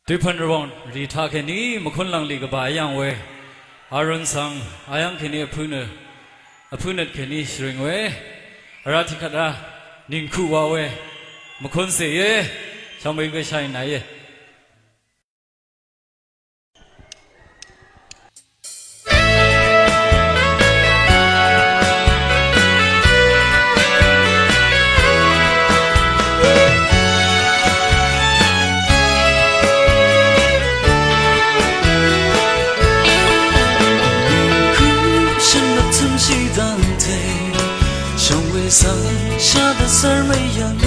对盘日王，离他肯尼木昆朗里个白羊喂，阿伦桑阿羊肯尼阿普呢肯尼是因为阿拉提卡达宁库瓦喂，木昆谁耶，上面一个晒奶耶。上下的事没样了，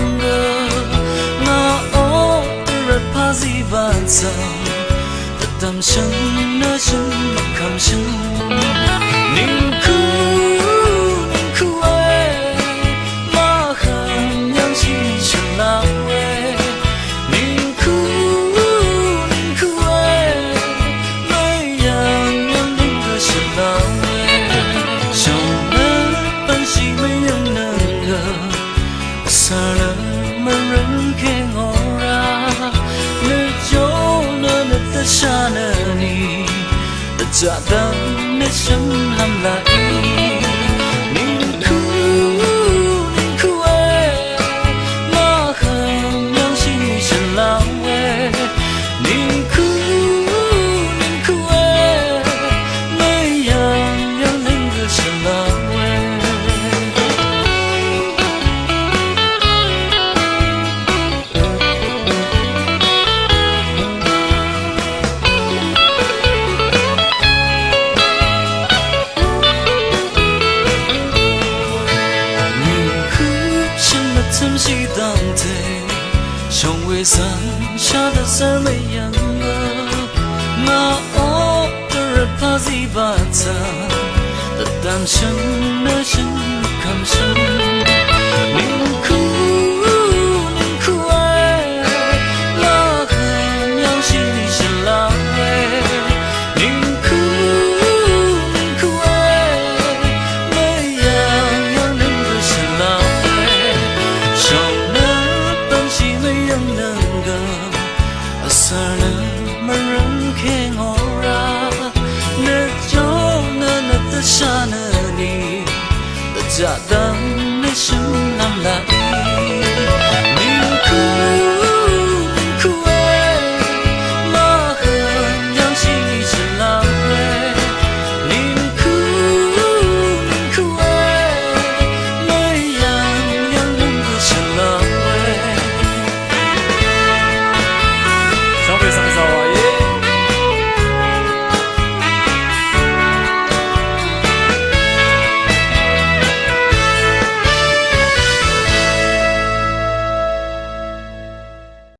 那哦的人怕是晚上，的担心那心看心，宁哭哎，马汉阳西成老哎，宁哭哎，没样宁个是老哎，小人本是没样。萨勒门人看我啦，你就那的下了你，的家当你生含来，宁哭哎，马汉阳西成老哎，宁哭哎，没样宁个是老哎。曾是当天，上位上下的事没样了，那哦的人怕是巴掌，的担心那心看心，宁哭。